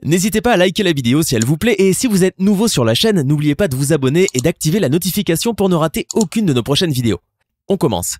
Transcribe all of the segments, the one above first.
N'hésitez pas à liker la vidéo si elle vous plaît et si vous êtes nouveau sur la chaîne, n'oubliez pas de vous abonner et d'activer la notification pour ne rater aucune de nos prochaines vidéos. On commence.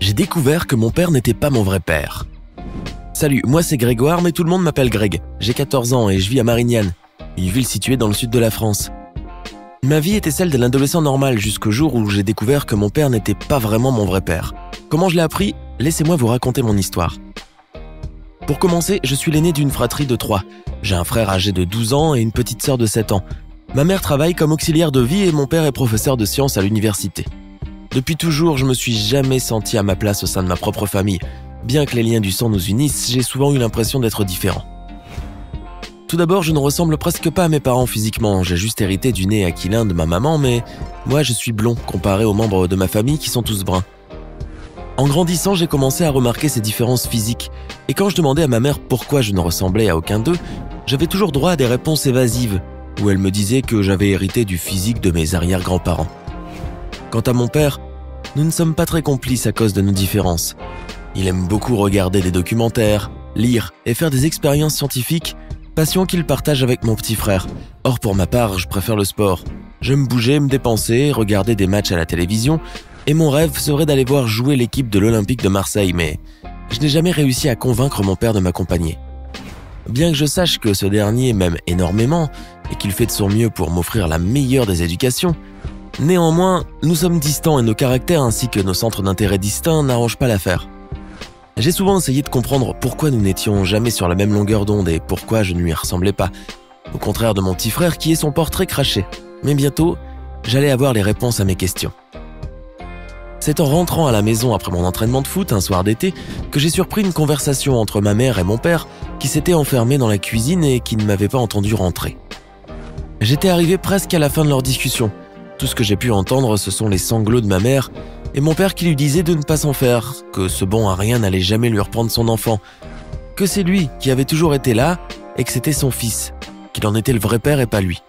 J'ai découvert que mon père n'était pas mon vrai père. Salut, moi c'est Grégoire, mais tout le monde m'appelle Greg. J'ai 14 ans et je vis à Marignane, une ville située dans le sud de la France. Ma vie était celle de l'adolescent normal jusqu'au jour où j'ai découvert que mon père n'était pas vraiment mon vrai père. Comment je l'ai appris ? Laissez-moi vous raconter mon histoire. Pour commencer, je suis l'aîné d'une fratrie de 3. J'ai un frère âgé de 12 ans et une petite sœur de 7 ans. Ma mère travaille comme auxiliaire de vie et mon père est professeur de sciences à l'université. Depuis toujours, je me suis jamais senti à ma place au sein de ma propre famille. Bien que les liens du sang nous unissent, j'ai souvent eu l'impression d'être différent. Tout d'abord, je ne ressemble presque pas à mes parents physiquement. J'ai juste hérité du nez aquilin de ma maman, mais moi je suis blond comparé aux membres de ma famille qui sont tous bruns. En grandissant, j'ai commencé à remarquer ces différences physiques. Et quand je demandais à ma mère pourquoi je ne ressemblais à aucun d'eux, j'avais toujours droit à des réponses évasives, où elle me disait que j'avais hérité du physique de mes arrière-grands-parents. Quant à mon père, nous ne sommes pas très complices à cause de nos différences. Il aime beaucoup regarder des documentaires, lire et faire des expériences scientifiques, passion qu'il partage avec mon petit frère. Or pour ma part, je préfère le sport. J'aime bouger, me dépenser, regarder des matchs à la télévision, et mon rêve serait d'aller voir jouer l'équipe de l'Olympique de Marseille, mais je n'ai jamais réussi à convaincre mon père de m'accompagner. Bien que je sache que ce dernier m'aime énormément et qu'il fait de son mieux pour m'offrir la meilleure des éducations, néanmoins, nous sommes distants et nos caractères ainsi que nos centres d'intérêt distincts n'arrangent pas l'affaire. J'ai souvent essayé de comprendre pourquoi nous n'étions jamais sur la même longueur d'onde et pourquoi je ne lui ressemblais pas, au contraire de mon petit frère qui est son portrait craché. Mais bientôt, j'allais avoir les réponses à mes questions. C'est en rentrant à la maison après mon entraînement de foot un soir d'été que j'ai surpris une conversation entre ma mère et mon père qui s'étaient enfermés dans la cuisine et qui ne m'avaient pas entendu rentrer. J'étais arrivé presque à la fin de leur discussion. Tout ce que j'ai pu entendre, ce sont les sanglots de ma mère et mon père qui lui disait de ne pas s'en faire, que ce bon à rien n'allait jamais lui reprendre son enfant, que c'est lui qui avait toujours été là et que c'était son fils, qu'il en était le vrai père et pas lui.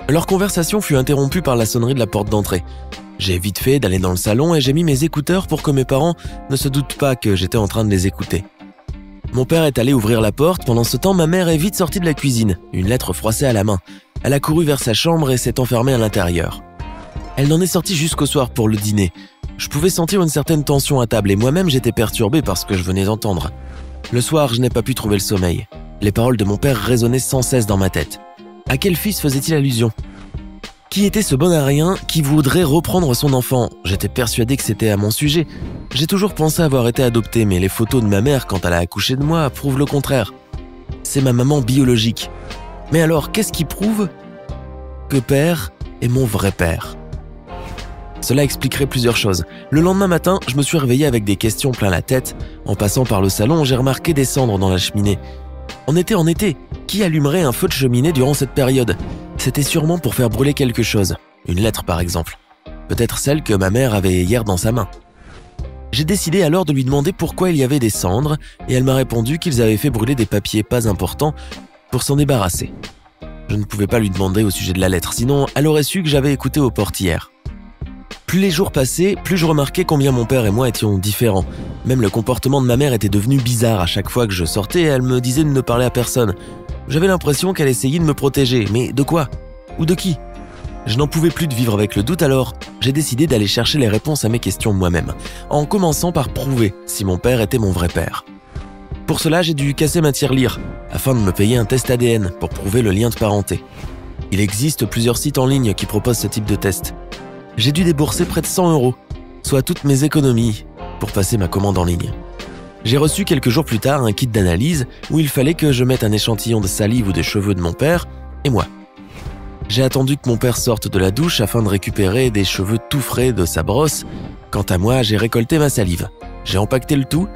Leur conversation fut interrompue par la sonnerie de la porte d'entrée. J'ai vite fait d'aller dans le salon et j'ai mis mes écouteurs pour que mes parents ne se doutent pas que j'étais en train de les écouter. Mon père est allé ouvrir la porte, pendant ce temps ma mère est vite sortie de la cuisine, une lettre froissée à la main. Elle a couru vers sa chambre et s'est enfermée à l'intérieur. Elle n'en est sortie jusqu'au soir pour le dîner. Je pouvais sentir une certaine tension à table et moi-même j'étais perturbé par ce que je venais d'entendre. Le soir, je n'ai pas pu trouver le sommeil. Les paroles de mon père résonnaient sans cesse dans ma tête. À quel fils faisait-il allusion ? Qui était ce bon à rien qui voudrait reprendre son enfant ? J'étais persuadé que c'était à mon sujet. J'ai toujours pensé avoir été adopté, mais les photos de ma mère quand elle a accouché de moi prouvent le contraire. C'est ma maman biologique. Mais alors, qu'est-ce qui prouve que père est mon vrai père ? Cela expliquerait plusieurs choses. Le lendemain matin, je me suis réveillé avec des questions plein la tête. En passant par le salon, j'ai remarqué des cendres dans la cheminée. On était en été. Qui allumerait un feu de cheminée durant cette période ? C'était sûrement pour faire brûler quelque chose. Une lettre par exemple. Peut-être celle que ma mère avait hier dans sa main. J'ai décidé alors de lui demander pourquoi il y avait des cendres et elle m'a répondu qu'ils avaient fait brûler des papiers pas importants pour s'en débarrasser. Je ne pouvais pas lui demander au sujet de la lettre, sinon elle aurait su que j'avais écouté aux portières. Plus les jours passaient, plus je remarquais combien mon père et moi étions différents. Même le comportement de ma mère était devenu bizarre. À chaque fois que je sortais, elle me disait de ne parler à personne. J'avais l'impression qu'elle essayait de me protéger. Mais de quoi ? Ou de qui ? Je n'en pouvais plus de vivre avec le doute, alors j'ai décidé d'aller chercher les réponses à mes questions moi-même, en commençant par prouver si mon père était mon vrai père. Pour cela, j'ai dû casser ma tirelire, afin de me payer un test ADN pour prouver le lien de parenté. Il existe plusieurs sites en ligne qui proposent ce type de test. J'ai dû débourser près de 100 €, soit toutes mes économies, pour passer ma commande en ligne. J'ai reçu quelques jours plus tard un kit d'analyse où il fallait que je mette un échantillon de salive ou de cheveux de mon père et moi. J'ai attendu que mon père sorte de la douche afin de récupérer des cheveux tout frais de sa brosse. Quant à moi, j'ai récolté ma salive. J'ai empaqueté le tout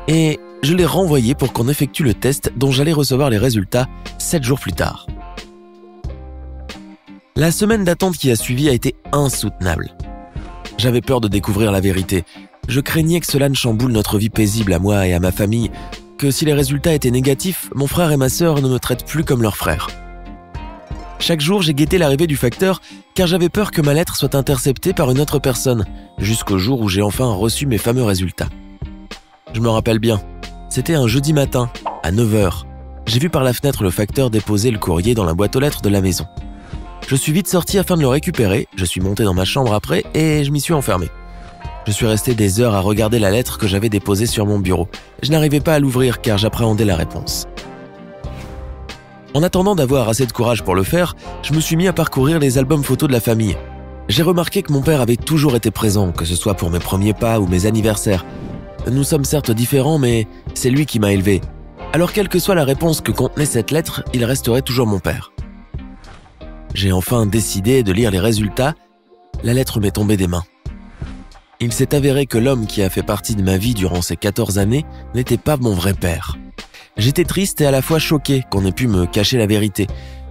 et je l'ai renvoyé pour qu'on effectue le test dont j'allais recevoir les résultats 7 jours plus tard. La semaine d'attente qui a suivi a été insoutenable. J'avais peur de découvrir la vérité. Je craignais que cela ne chamboule notre vie paisible à moi et à ma famille, que si les résultats étaient négatifs, mon frère et ma sœur ne me traitent plus comme leur frère. Chaque jour, j'ai guetté l'arrivée du facteur car j'avais peur que ma lettre soit interceptée par une autre personne, jusqu'au jour où j'ai enfin reçu mes fameux résultats. Je me rappelle bien. C'était un jeudi matin, à 9h. J'ai vu par la fenêtre le facteur déposer le courrier dans la boîte aux lettres de la maison. Je suis vite sorti afin de le récupérer, je suis monté dans ma chambre après et je m'y suis enfermé. Je suis resté des heures à regarder la lettre que j'avais déposée sur mon bureau. Je n'arrivais pas à l'ouvrir car j'appréhendais la réponse. En attendant d'avoir assez de courage pour le faire, je me suis mis à parcourir les albums photos de la famille. J'ai remarqué que mon père avait toujours été présent, que ce soit pour mes premiers pas ou mes anniversaires. Nous sommes certes différents, mais c'est lui qui m'a élevé. Alors quelle que soit la réponse que contenait cette lettre, il resterait toujours mon père. J'ai enfin décidé de lire les résultats. La lettre m'est tombée des mains. Il s'est avéré que l'homme qui a fait partie de ma vie durant ces 14 années n'était pas mon vrai père. J'étais triste et à la fois choqué qu'on ait pu me cacher la vérité.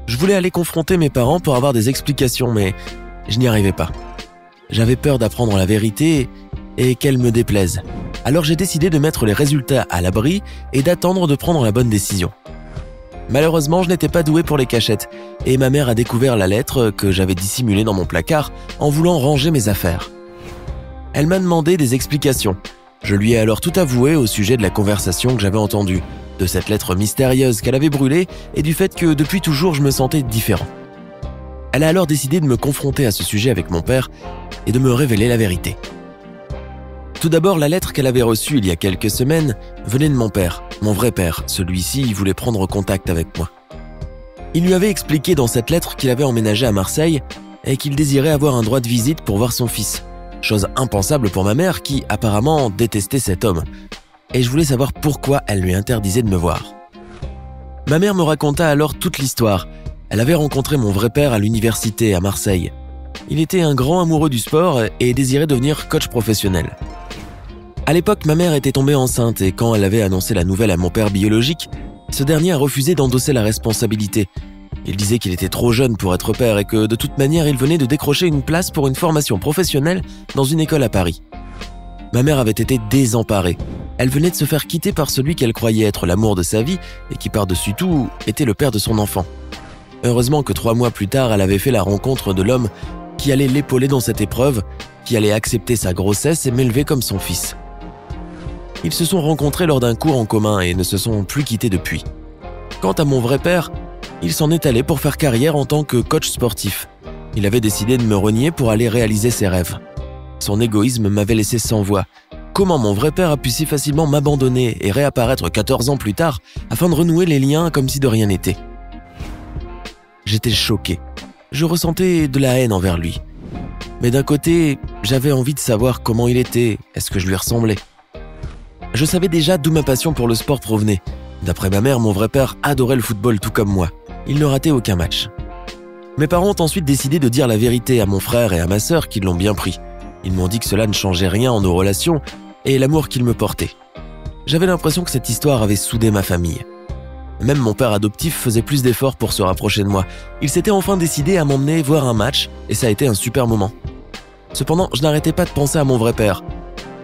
Je voulais aller confronter mes parents pour avoir des explications, mais je n'y arrivais pas. J'avais peur d'apprendre la vérité et qu'elle me déplaise. Alors j'ai décidé de mettre les résultats à l'abri et d'attendre de prendre la bonne décision. Malheureusement, je n'étais pas doué pour les cachettes et ma mère a découvert la lettre que j'avais dissimulée dans mon placard en voulant ranger mes affaires. Elle m'a demandé des explications. Je lui ai alors tout avoué au sujet de la conversation que j'avais entendue, de cette lettre mystérieuse qu'elle avait brûlée et du fait que depuis toujours je me sentais différent. Elle a alors décidé de me confronter à ce sujet avec mon père et de me révéler la vérité. Tout d'abord, la lettre qu'elle avait reçue il y a quelques semaines venait de mon père, mon vrai père. Celui-ci voulait prendre contact avec moi. Il lui avait expliqué dans cette lettre qu'il avait emménagé à Marseille et qu'il désirait avoir un droit de visite pour voir son fils. Chose impensable pour ma mère qui, apparemment, détestait cet homme. Et je voulais savoir pourquoi elle lui interdisait de me voir. Ma mère me raconta alors toute l'histoire. Elle avait rencontré mon vrai père à l'université à Marseille. Il était un grand amoureux du sport et désirait devenir coach professionnel. À l'époque, ma mère était tombée enceinte et quand elle avait annoncé la nouvelle à mon père biologique, ce dernier a refusé d'endosser la responsabilité. Il disait qu'il était trop jeune pour être père et que de toute manière, il venait de décrocher une place pour une formation professionnelle dans une école à Paris. Ma mère avait été désemparée. Elle venait de se faire quitter par celui qu'elle croyait être l'amour de sa vie et qui par-dessus tout était le père de son enfant. Heureusement que 3 mois plus tard, elle avait fait la rencontre de l'homme qui allait l'épauler dans cette épreuve, qui allait accepter sa grossesse et m'élever comme son fils. Ils se sont rencontrés lors d'un cours en commun et ne se sont plus quittés depuis. Quant à mon vrai père, il s'en est allé pour faire carrière en tant que coach sportif. Il avait décidé de me renier pour aller réaliser ses rêves. Son égoïsme m'avait laissé sans voix. Comment mon vrai père a pu si facilement m'abandonner et réapparaître 14 ans plus tard afin de renouer les liens comme si de rien n'était? J'étais choqué. Je ressentais de la haine envers lui. Mais d'un côté, j'avais envie de savoir comment il était, est-ce que je lui ressemblais. Je savais déjà d'où ma passion pour le sport provenait. D'après ma mère, mon vrai père adorait le football tout comme moi. Il ne ratait aucun match. Mes parents ont ensuite décidé de dire la vérité à mon frère et à ma sœur qui l'ont bien pris. Ils m'ont dit que cela ne changeait rien en nos relations et l'amour qu'ils me portaient. J'avais l'impression que cette histoire avait soudé ma famille. Même mon père adoptif faisait plus d'efforts pour se rapprocher de moi. Il s'était enfin décidé à m'emmener voir un match et ça a été un super moment. Cependant, je n'arrêtais pas de penser à mon vrai père.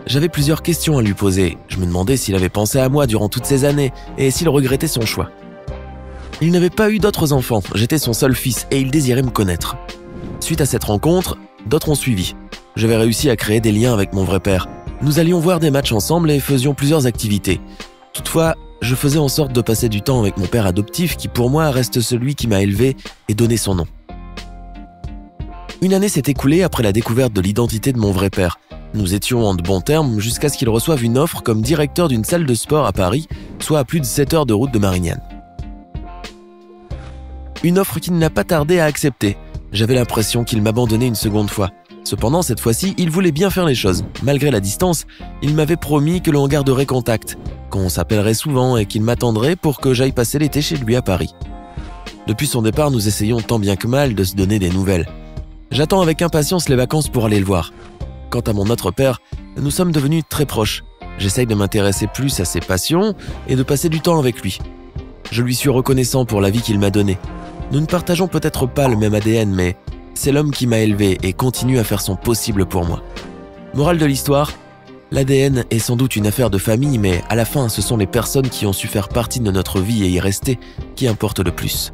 J'avais plusieurs questions à lui poser. Je me demandais s'il avait pensé à moi durant toutes ces années et s'il regrettait son choix. Il n'avait pas eu d'autres enfants, j'étais son seul fils et il désirait me connaître. Suite à cette rencontre, d'autres ont suivi. J'avais réussi à créer des liens avec mon vrai père. Nous allions voir des matchs ensemble et faisions plusieurs activités. Toutefois, je faisais en sorte de passer du temps avec mon père adoptif qui pour moi reste celui qui m'a élevé et donné son nom. Une année s'est écoulée après la découverte de l'identité de mon vrai père. Nous étions en de bons termes jusqu'à ce qu'il reçoive une offre comme directeur d'une salle de sport à Paris, soit à plus de 7 heures de route de Marignane. Une offre qu'il n'a pas tardé à accepter. J'avais l'impression qu'il m'abandonnait une seconde fois. Cependant, cette fois-ci, il voulait bien faire les choses. Malgré la distance, il m'avait promis que l'on garderait contact, qu'on s'appellerait souvent et qu'il m'attendrait pour que j'aille passer l'été chez lui à Paris. Depuis son départ, nous essayons tant bien que mal de se donner des nouvelles. J'attends avec impatience les vacances pour aller le voir. Quant à mon autre père, nous sommes devenus très proches. J'essaye de m'intéresser plus à ses passions et de passer du temps avec lui. Je lui suis reconnaissant pour la vie qu'il m'a donnée. Nous ne partageons peut-être pas le même ADN, mais c'est l'homme qui m'a élevé et continue à faire son possible pour moi. Morale de l'histoire, l'ADN est sans doute une affaire de famille, mais à la fin, ce sont les personnes qui ont su faire partie de notre vie et y rester qui importent le plus.